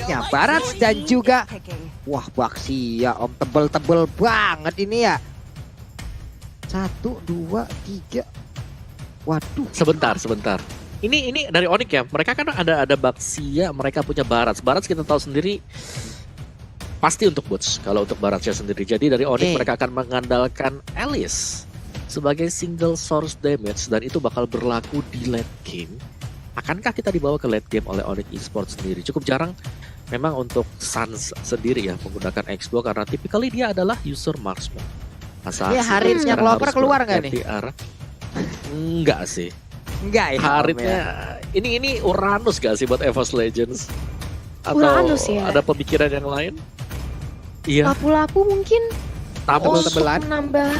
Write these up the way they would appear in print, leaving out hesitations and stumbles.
Onyxnya Barats dan juga wah Baxia om tebel-tebel banget ini ya. 1, 2, 3. Waduh. Sebentar. Ini dari Onyx ya. Mereka kan ada Baxia, mereka punya Barats. Barats kita tahu sendiri pasti untuk boots kalau untuk Baratsnya sendiri. Jadi dari Onyx mereka akan mengandalkan Alice sebagai single source damage dan itu bakal berlaku di late game. Akankah kita dibawa ke late game oleh Onyx Esports sendiri? Cukup jarang memang untuk Suns sendiri ya menggunakan X2 karena typically dia adalah user marksman. Ini Haritnya Clover keluar nggak nih? Enggak sih. Enggak ya. Haritnya ini Uranus gak sih buat EVOS Legends? Atau Uranus ya? Ada pemikiran yang lain? Iya. Lapu-lapu mungkin Tabel-tabelan. menambah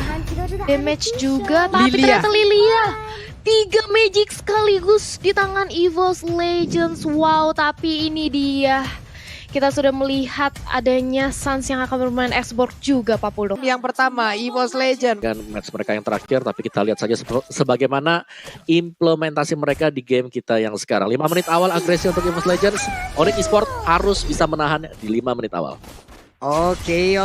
damage juga. Tapi Lilia. ternyata Lilia 3 magic sekaligus di tangan EVOS Legends. Wow, tapi ini dia. Kita sudah melihat adanya Suns yang akan bermain Xbox juga, Pak Puldo. Yang pertama, EVOS Legend. Dengan match mereka yang terakhir, tapi kita lihat saja sebagaimana implementasi mereka di game kita yang sekarang. 5 menit awal agresi untuk EVOS Legends. Onyx Esports harus bisa menahan di 5 menit awal. Oke.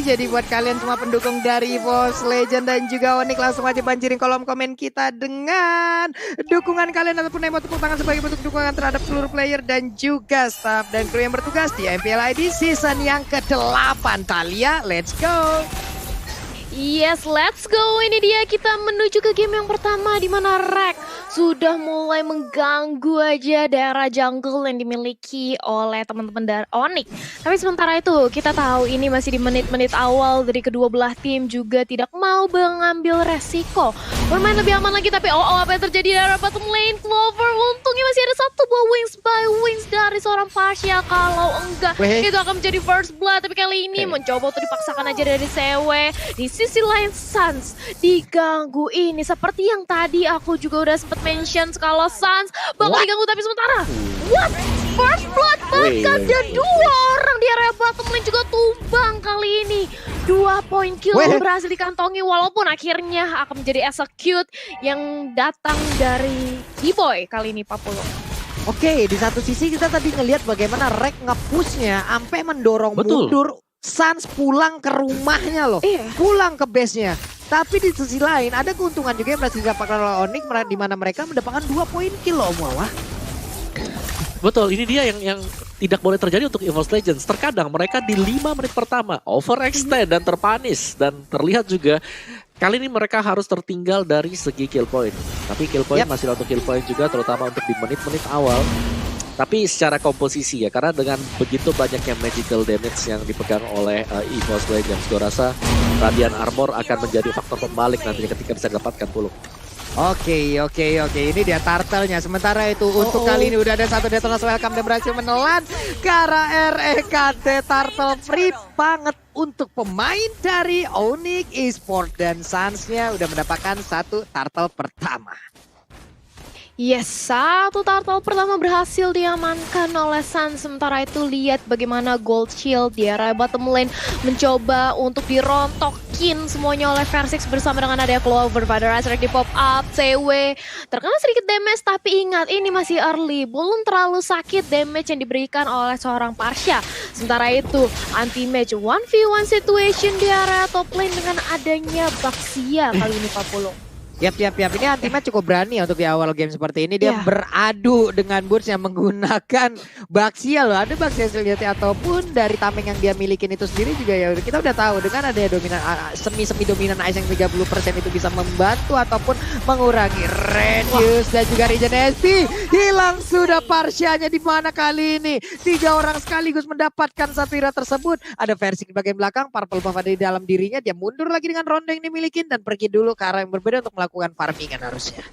Jadi buat kalian semua pendukung dari EVOS Legend dan juga Onyx, langsung aja banjirin kolom komen kita dengan dukungan kalian ataupun emot tepuk tangan sebagai bentuk dukungan terhadap seluruh player dan juga staff dan kru yang bertugas di MPL ID season yang ke-8. Talia, let's go! Yes, let's go. Ini dia kita menuju ke game yang pertama di mana Rek sudah mulai mengganggu aja daerah jungle yang dimiliki oleh teman-teman dari Onyx. Tapi sementara itu kita tahu ini masih di menit-menit awal dari kedua belah tim juga tidak mau mengambil resiko. Bermain lebih aman lagi tapi apa yang terjadi di arah bottom lane? Clover untungnya masih ada satu buah wings by wings dari seorang Fasya. Kalau enggak itu akan menjadi first blood. Tapi kali ini mencoba untuk dipaksakan aja dari CW. Di sisi lain Suns diganggu ini seperti yang tadi aku juga udah sempet mention kalau Suns bakal diganggu tapi sementara what? First blood bahkan dan 2 orang di area bottom lane juga tumbang kali ini. 2 poin kill berhasil dikantongi walaupun akhirnya akan menjadi execute yang datang dari D-Boy kali ini Papulo. Oke, di satu sisi kita tadi ngelihat bagaimana Rek nge-pushnya sampai mendorong mundur Suns pulang ke rumahnya loh, pulang ke base-nya. Tapi di sisi lain ada keuntungan juga yang berhasil didapatkan oleh Onyx di mana mereka mendapatkan 2 poin kill loh Muawah. Betul, ini dia yang tidak boleh terjadi untuk EVOS Legends. Terkadang mereka di 5 menit pertama overextend dan terpanis. Dan terlihat juga kali ini mereka harus tertinggal dari segi kill point. Tapi kill point masih untuk kill point juga terutama untuk di menit-menit awal. Tapi secara komposisi ya, karena dengan begitu banyaknya magical damage yang dipegang oleh EVOS Legends, gue rasa Radiant Armor akan menjadi faktor pembalik nantinya ketika bisa didapatkan Pulung. Oke, ini dia turtle-nya. Sementara itu untuk kali ini udah ada satu detonasi welcome dan berhasil menelan ke arah REKT. Turtle free banget untuk pemain dari Onyx Esports dan Suns-nya udah mendapatkan satu turtle pertama. Yes, satu turtle pertama berhasil diamankan oleh Suns. Sementara itu lihat bagaimana Gold Shield di area bottom lane mencoba untuk dirontokin semuanya oleh Versix bersama dengan ada Clover pada Razork di pop up. CW terkena sedikit damage tapi ingat ini masih early, belum terlalu sakit damage yang diberikan oleh seorang Pasha. Sementara itu anti-match 1v1 situation di area top lane dengan adanya Baxia kali ini Papulung. Yap. Ini Anti-Match cukup berani untuk di awal game seperti ini. Dia beradu dengan Boots yang menggunakan Baxia loh. Ada Baxia Siliati ataupun dari tameng yang dia milikin itu sendiri juga ya. Kita udah tahu dengan ada dominan semi dominan ice yang 30% itu bisa membantu ataupun mengurangi radius dan juga regen SP. Hilang sudah Parsianya di mana kali ini. 3 orang sekaligus mendapatkan satu hero tersebut. Ada versi di bagian belakang, Purple Buff ada di dalam dirinya. Dia mundur lagi dengan ronde yang dimilikin dan pergi dulu ke arah yang berbeda untuk melakukan farmingan harusnya.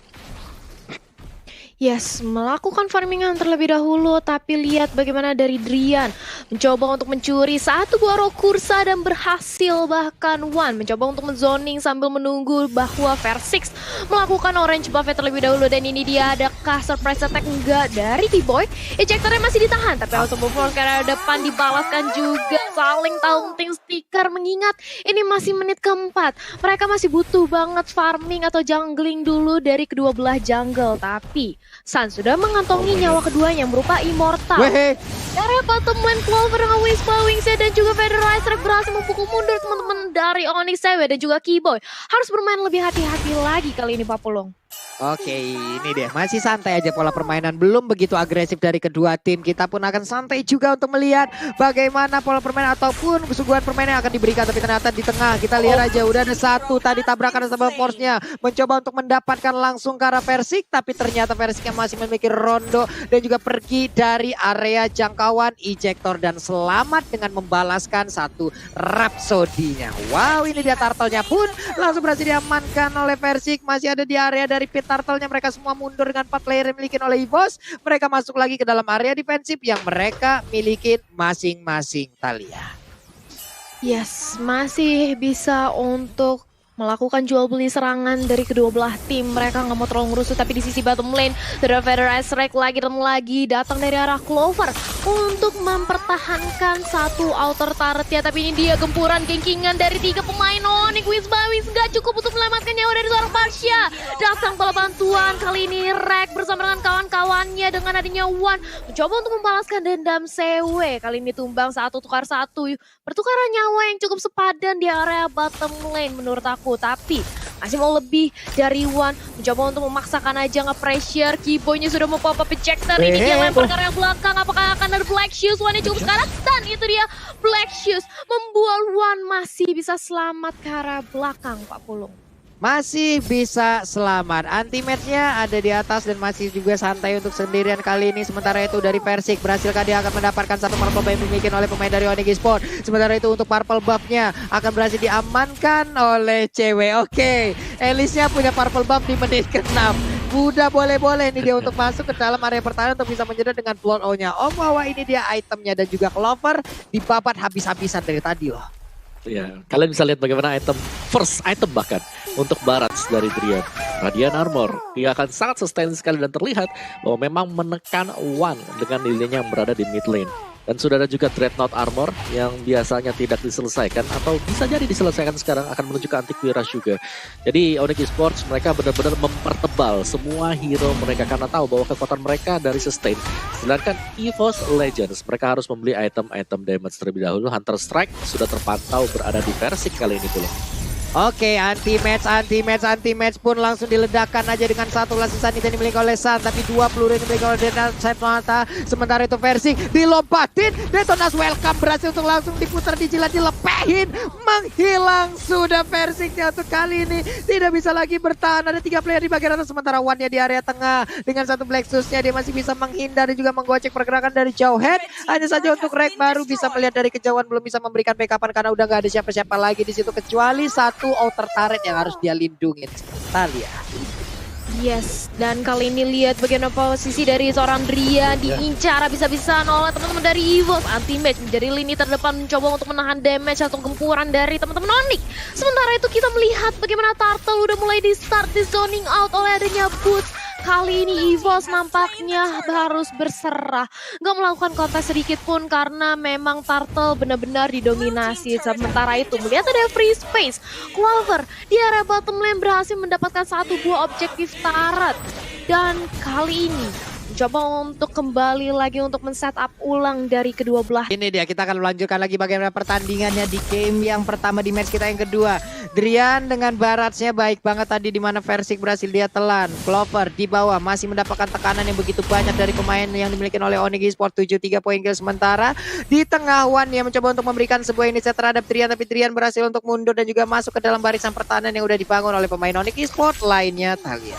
Yes, melakukan farmingan terlebih dahulu, tapi lihat bagaimana dari Drian mencoba untuk mencuri satu buah roh kursa dan berhasil, bahkan Wan mencoba untuk menzoning sambil menunggu bahwa Versix melakukan orange buff terlebih dahulu. Dan ini dia adakah surprise attack? Enggak dari D-Boy. Ejectornya masih ditahan tapi auto buff karena depan dibalaskan juga saling taunting stiker mengingat ini masih menit keempat. Mereka masih butuh banget farming atau jungling dulu dari kedua belah jungle. Tapi Sun sudah mengantongi nyawa keduanya yang berupa Immortal. Area bottom lane Clover dengan Wingsnya dan juga Federer berhasil memukul mundur teman-teman dari Onyx CW dan juga Keyboy. Harus bermain lebih hati-hati lagi kali ini Pak Pulung. Oke, ini deh masih santai aja pola permainan, belum begitu agresif dari kedua tim. Kita pun akan santai juga untuk melihat bagaimana pola permainan ataupun kesuguhan permainan yang akan diberikan. Tapi ternyata di tengah kita lihat aja udah ada satu tadi tabrakan sama Force-nya, mencoba untuk mendapatkan langsung ke arah Versik, tapi ternyata Versiknya masih memiliki Rondo dan juga pergi dari area jangkauan ejector dan selamat dengan membalaskan satu Rhapsody-nya. Wow, ini dia turtle-nya pun langsung berhasil diamankan oleh Versik. Masih ada di area dari pit turtle-nya, mereka semua mundur dengan 4 player yang dimiliki oleh EVOS. Mereka masuk lagi ke dalam area defensif yang mereka miliki masing-masing, Thalia. Yes, masih bisa untuk melakukan jual beli serangan dari kedua belah tim. Mereka nggak mau terlalu ngerusuh, tapi di sisi bottom lane sudah Federer lagi dan lagi datang dari arah Clover untuk mempertahankan satu outer turret ya. Tapi ini dia gempuran gengkingan dari 3 pemain Onyx. Wings nggak cukup untuk menyelamatkan nyawa dari seorang Pasha. Datang bala bantuan kali ini Rek bersama dengan kawan-kawannya dengan adanya Wan mencoba untuk membalaskan dendam CW. Kali ini tumbang 1 tukar 1. Pertukaran nyawa yang cukup sepadan di area bottom lane menurut aku. Tapi masih mau lebih dari Wan, mencoba untuk memaksakan aja nge-pressure. Keyboy-nya sudah mau pop-up ejector. Ini dia lempar ke area belakang. Apakah akan ada Black Shoes? Wan-nya cukup sekarat. Dan itu dia Black Shoes membuat Wan masih bisa selamat ke arah belakang Pak Pulung. Masih bisa selamat. Anti-match-nya ada di atas dan masih juga santai untuk sendirian kali ini. Sementara itu dari Versik, berhasilkah dia akan mendapatkan satu purple buff yang dimiliki oleh pemain dari Onyx Esports. Sementara itu untuk purple buff-nya akan berhasil diamankan oleh cewek. Oke, Elisnya punya purple buff di menit ke-6. Udah boleh-boleh nih dia untuk masuk ke dalam area pertahanan untuk bisa menyedot dengan floor O-nya. Wah, ini dia itemnya dan juga Clover dibabat habis-habisan dari tadi loh. Ya, kalian bisa lihat bagaimana first item bahkan untuk Barats dari Drian. Radiant Armor, dia akan sangat sustain sekali dan terlihat bahwa memang menekan Wan dengan nilainya yang berada di mid lane. Dan sudah ada juga Dreadnought Armor yang biasanya tidak diselesaikan atau bisa jadi diselesaikan sekarang akan menuju ke Antivirus juga. Jadi Onyx Esports mereka benar-benar mempertebal semua hero mereka karena tahu bahwa kekuatan mereka dari sustain. Sedangkan EVOS Legends mereka harus membeli item-item damage terlebih dahulu. Hunter Strike sudah terpantau berada di Versik kali ini pula. Oke, anti-match pun langsung diledakkan aja dengan satu langsung sanity yang dimiliki oleh Sun. Tapi 2 peluru yang dimiliki oleh Detonata. Sementara itu Versik dilompatin. Detonas welcome berhasil untuk langsung diputar, dijilat, dilepehin. Menghilang sudah Versiknya untuk kali ini. Tidak bisa lagi bertahan. Ada 3 player di bagian atas. Sementara Wan-nya di area tengah. Dengan satu Black Shoes-nya dia masih bisa menghindar dan juga menggocek pergerakan dari jauh head. Hanya saja untuk Rek baru bisa melihat dari kejauhan, belum bisa memberikan backupan karena udah gak ada siapa-siapa lagi di situ kecuali satu outer turret yang harus dia lindungin. Thalia. Yes, dan kali ini lihat bagaimana posisi dari seorang Drian diincar habis-habisan oleh teman-teman dari EVOS. Anti-match menjadi lini terdepan mencoba untuk menahan damage atau gempuran dari teman-teman Onyx. Sementara itu kita melihat bagaimana Turtle udah mulai di-start di zoning out oleh adanya Boots. Kali ini EVOS nampaknya harus berserah. Gak melakukan kontes sedikit pun karena memang Turtle benar-benar didominasi. Sementara itu melihat ada free space. Clover di area bottom lane berhasil mendapatkan satu buah objektif turret. Dan kali ini coba untuk kembali lagi untuk men-setup ulang dari kedua belah. Ini dia, kita akan melanjutkan lagi bagaimana pertandingannya di game yang pertama di match kita yang kedua. Drian dengan Baratsnya baik banget tadi di mana Versik berhasil dia telan. Clover di bawah masih mendapatkan tekanan yang begitu banyak dari pemain yang dimiliki oleh Onyx Esports. 73 poin kill. Sementara di tengah Wan yang mencoba untuk memberikan sebuah inisiatif terhadap Drian, tapi Drian berhasil untuk mundur dan juga masuk ke dalam barisan pertahanan yang udah dibangun oleh pemain Onyx Esports lainnya. Thalia.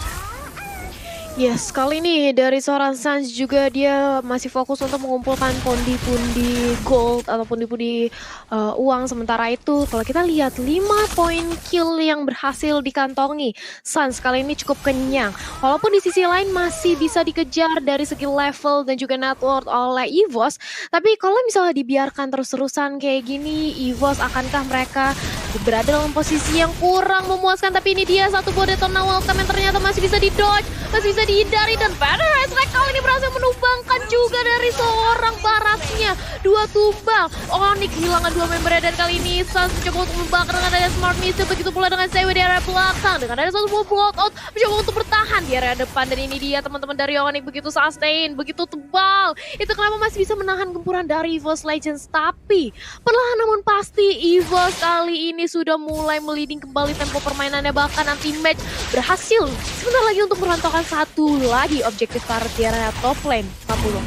Yes, kali ini dari seorang Suns juga dia masih fokus untuk mengumpulkan pundi-pundi gold atau pundi-pundi uang. Sementara itu kalau kita lihat 5 poin kill yang berhasil dikantongi Suns kali ini cukup kenyang. Walaupun di sisi lain masih bisa dikejar dari segi level dan juga net worth oleh EVOS. Tapi kalau misalnya dibiarkan terus-terusan kayak gini, EVOS akankah mereka berada dalam posisi yang kurang memuaskan? Tapi ini dia satu buah Detona welcome yang ternyata masih bisa di-dodge, masih bisa dihindari, dan Federer kali ini berhasil menumbangkan juga dari seorang Baratsnya. akhirnya 2 tumbang. Onyx kehilangan 2 membernya dan kali ini Suns mencoba untuk membakar dengan adanya Smart Missile. Begitu pula dengan CW di area belakang. Dengan ada satu buah blowout mencoba untuk bertahan di area depan. Dan ini dia teman-teman dari Onyx begitu sustain, begitu tebal. Itu kenapa masih bisa menahan gempuran dari EVOS Legends. Tapi perlahan namun pasti EVOS kali ini sudah mulai meliding kembali tempo permainannya. Bahkan anti match berhasil sebentar lagi untuk merantaukan satu lagi objektif karet di area top lane. 40.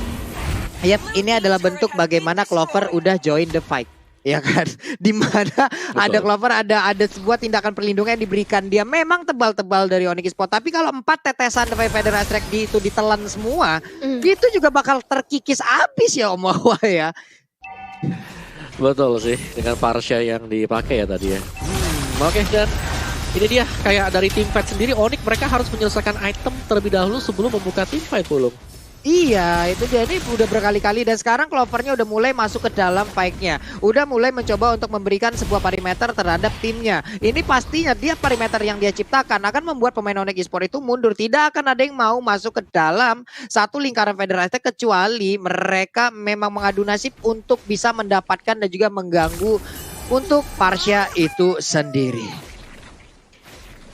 Yap, ini adalah bentuk bagaimana Clover udah join the fight. Ya kan, dimana ada Clover, ada sebuah tindakan perlindungan yang diberikan dia. Memang tebal-tebal dari Onyx Esports, tapi kalau 4 tetesan dari Feather Astrek itu ditelan semua, itu juga bakal terkikis abis ya Om Wawa ya. Betul sih, dengan Parsha yang dipakai ya tadi ya. Oke, dan ini dia kayak dari tim fight sendiri, Onyx mereka harus menyelesaikan item terlebih dahulu sebelum membuka tim fight belum. Iya, itu dia, ini udah berkali-kali dan sekarang Clovernya udah mulai masuk ke dalam fight-nya. Udah mulai mencoba untuk memberikan sebuah perimeter terhadap timnya. Ini pastinya dia perimeter yang dia ciptakan akan membuat pemain Onyx Esports itu mundur. Tidak akan ada yang mau masuk ke dalam satu lingkaran federasi kecuali mereka memang mengadu nasib untuk bisa mendapatkan dan juga mengganggu untuk Parsha itu sendiri.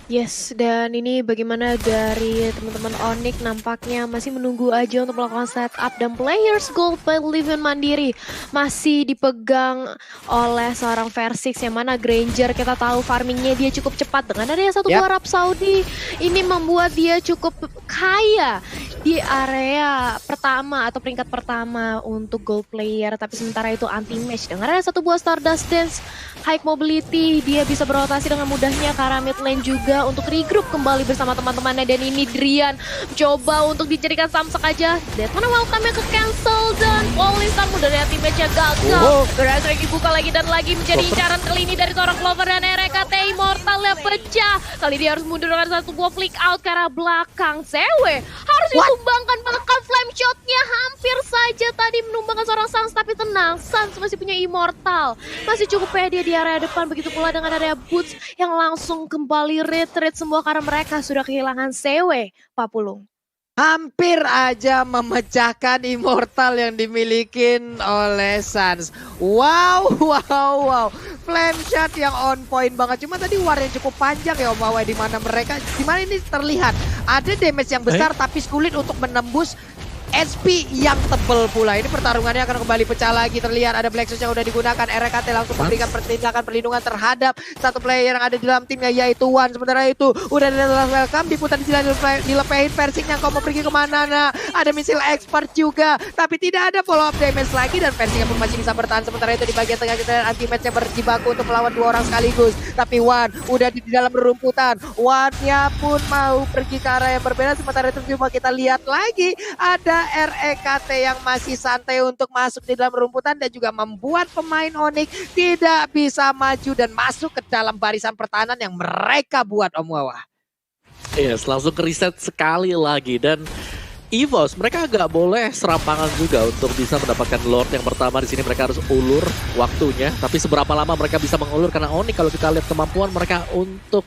Yes, dan ini bagaimana dari teman-teman Onyx nampaknya masih menunggu aja untuk melakukan setup dan players gold Pavilion mandiri masih dipegang oleh seorang Versix yang mana Granger kita tahu farmingnya dia cukup cepat dengan adanya satu buah Arab Saudi ini membuat dia cukup kaya di area pertama atau peringkat pertama untuk gold player, tapi sementara itu anti match dengan ada satu buah Stardust Dance high mobility dia bisa berotasi dengan mudahnya ke arah mid lane juga untuk regroup kembali bersama teman-temannya. Dan ini Drian coba untuk dijadikan samsak aja. Death mana welcome-nya ke cancel dan Falling Star mudah dari teammatch-nya gagal. Berhasil lagi buka lagi dan lagi menjadi incaran kali ini dari seorang Clover dan RKT Immortal yang pecah. Kali dia harus mundur dengan satu buah flick out ke arah belakang. CW harus ditumbangkan, bahkan flame shot-nya hampir saja tadi menumbangkan seorang Sans, tapi tenang, Sans masih punya Immortal. Masih cukup pede di area depan, begitu pula dengan area Boots yang langsung kembali retreat semua karena mereka sudah kehilangan CW, Pak Pulung. Hampir aja memecahkan Immortal yang dimiliki oleh Sans. Wow. Flame shot yang on point banget. Cuma tadi war yang cukup panjang ya Om Wawa, di mana ini terlihat ada damage yang besar tapi sulit untuk menembus SP yang tebel pula. Ini pertarungannya akan kembali pecah lagi. Terlihat ada Black Shoes yang udah digunakan. RKT langsung memberikan tindakan perlindungan terhadap satu player yang ada di dalam timnya, yaitu Wan. Sementara itu udah ada welcome, diputar dilepehin Versix yang mau pergi kemana. Nah, ada misil expert juga, tapi tidak ada follow up damage lagi dan Versix pun masih bisa bertahan. Sementara itu di bagian tengah kita anti match-nya berjibaku untuk melawan 2 orang sekaligus. Tapi Wan udah di dalam rerumputan. Wan-nya pun mau pergi ke arah yang berbeda. Sementara itu cuma kita lihat lagi ada RKT yang masih santai untuk masuk di dalam rumputan dan juga membuat pemain Onyx tidak bisa maju dan masuk ke dalam barisan pertahanan yang mereka buat Om Wawa. Yes, langsung ke reset sekali lagi dan EVOS mereka agak boleh serampangan juga untuk bisa mendapatkan Lord yang pertama. Di sini mereka harus ulur waktunya, tapi seberapa lama mereka bisa mengulur karena Onyx kalau kita lihat kemampuan mereka untuk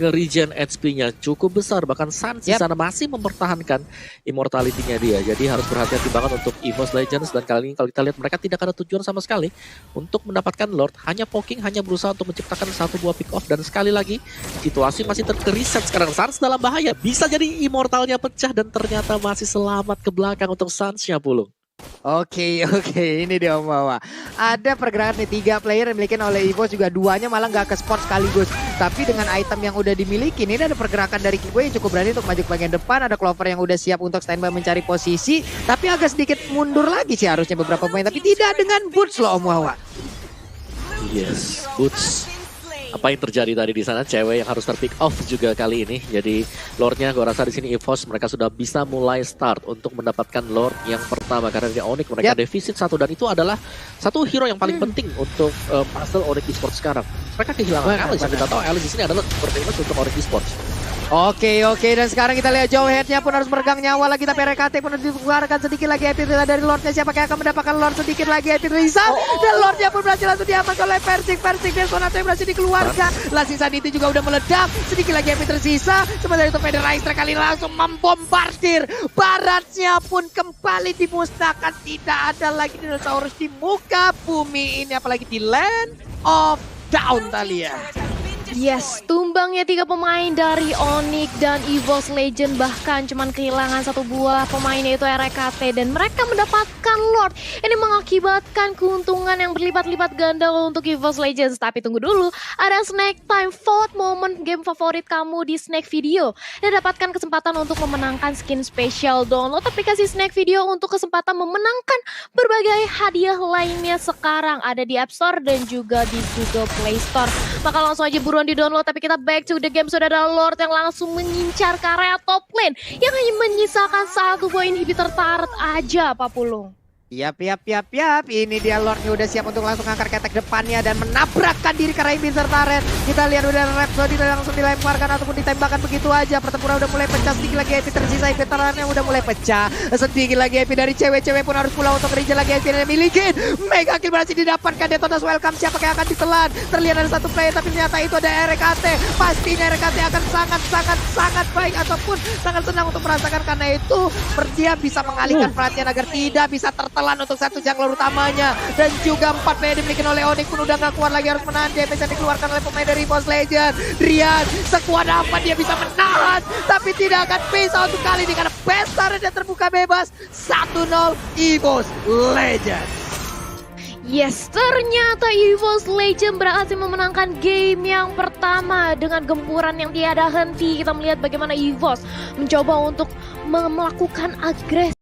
nge-regen HP-nya cukup besar. Bahkan Sans di sana masih mempertahankan immortality-nya dia. Jadi harus berhati-hati banget untuk EVOS Legends. Dan kali ini kalau kita lihat mereka tidak ada tujuan sama sekali untuk mendapatkan Lord. Hanya poking, hanya berusaha untuk menciptakan satu buah pick off. Dan sekali lagi situasi masih terreset sekarang. Sans dalam bahaya. Bisa jadi immortalnya pecah dan ternyata masih selamat ke belakang untuk Sans-nya Pulung. Oke, ini dia Om Wawa. Ada pergerakan nih 3 player yang dimiliki oleh EVOS, juga 2-nya malah nggak ke spot sekaligus. Tapi dengan item yang udah dimiliki, ini ada pergerakan dari Kiwe yang cukup berani untuk maju ke bagian depan. Ada Clover yang udah siap untuk standby mencari posisi, tapi agak sedikit mundur lagi sih harusnya beberapa pemain. Tapi tidak dengan Boots loh Om Wawa. Yes, Boots. Apa yang terjadi tadi di sana, cewek yang harus terpick off juga kali ini. Jadi Lordnya gue rasa di sini EVOS mereka sudah bisa mulai start untuk mendapatkan Lord yang pertama karena di Onyx mereka defisit 1 dan itu adalah satu hero yang paling penting untuk puzzle Onyx Esports sekarang. Mereka kehilangan Alice, kita tahu Alice di sini adalah super famous untuk Onyx Esports. Oke, dan sekarang kita lihat Jowhead-nya pun harus meregang nyawa lagi, tapi RKT pun harus dikeluarkan sedikit lagi. Epic dari Lordnya, siapa yang akan mendapatkan Lord sedikit lagi. Epic Risa, dan Lordnya pun berhasil langsung diamankan oleh Persik dan Sonato yang berhasil dikeluarkan. Lasting Sanity juga udah meledak, sedikit lagi Epic tersisa. Sementara itu Federalizer kali langsung membombardir. Baratnya pun kembali dimusnahkan, tidak ada lagi dinosaurus di muka bumi ini, apalagi di Land of Down, Thalia. Yes, tumbangnya 3 pemain dari Onyx dan EVOS Legend, bahkan cuman kehilangan 1 buah pemain yaitu RKT, dan mereka mendapatkan Lord. Ini mengakibatkan keuntungan yang berlipat-lipat ganda untuk EVOS Legends. Tapi tunggu dulu, ada Snake Time Vote, momen game favorit kamu di Snake Video. Dan dapatkan kesempatan untuk memenangkan skin spesial. Download aplikasi Snake Video untuk kesempatan memenangkan berbagai hadiah lainnya sekarang. Ada di App Store dan juga di Google Play Store. Maka langsung aja buruan di-download, tapi kita back to the game. Sudah ada Lord yang langsung mengincar ke area top lane yang hanya menyisakan 1 buah inhibitor turret aja, Pak Pulung. Yap. Ini dia Lordnya udah siap untuk langsung angkat ketek depannya dan menabrakkan diri ke Rainmaker turret. Kita lihat udah Rhapsody langsung dilemparkan ataupun ditembakkan begitu aja. Pertempuran udah mulai pecah, sedikit lagi Epi tersisa. Epi turretnya udah mulai pecah. Sedikit lagi Epi dari cewek-cewek pun harus pulang untuk Rinja lagi. Epi yang milikin. Mega kill berhasil didapatkan. Detonas welcome, siapa yang akan ditelan. Terlihat ada 1 player tapi ternyata itu ada RKT. Pastinya RKT akan sangat baik ataupun sangat senang untuk merasakan, karena itu dia bisa mengalihkan perhatian agar tidak bisa tertelan untuk 1 jungler utamanya. Dan juga 4 player dimiliki oleh Onyx pun udah gak kuat lagi, harus menahan damage yang dikeluarkan oleh pemain dari EVOS Legend. Rian, sekuat apa dia bisa menahan, tapi tidak akan bisa untuk kali ini karena besar dan terbuka bebas. 1-0 EVOS Legend. Yes, ternyata EVOS Legend berhasil memenangkan game yang pertama dengan gempuran yang tiada henti. Kita melihat bagaimana EVOS mencoba untuk melakukan agresi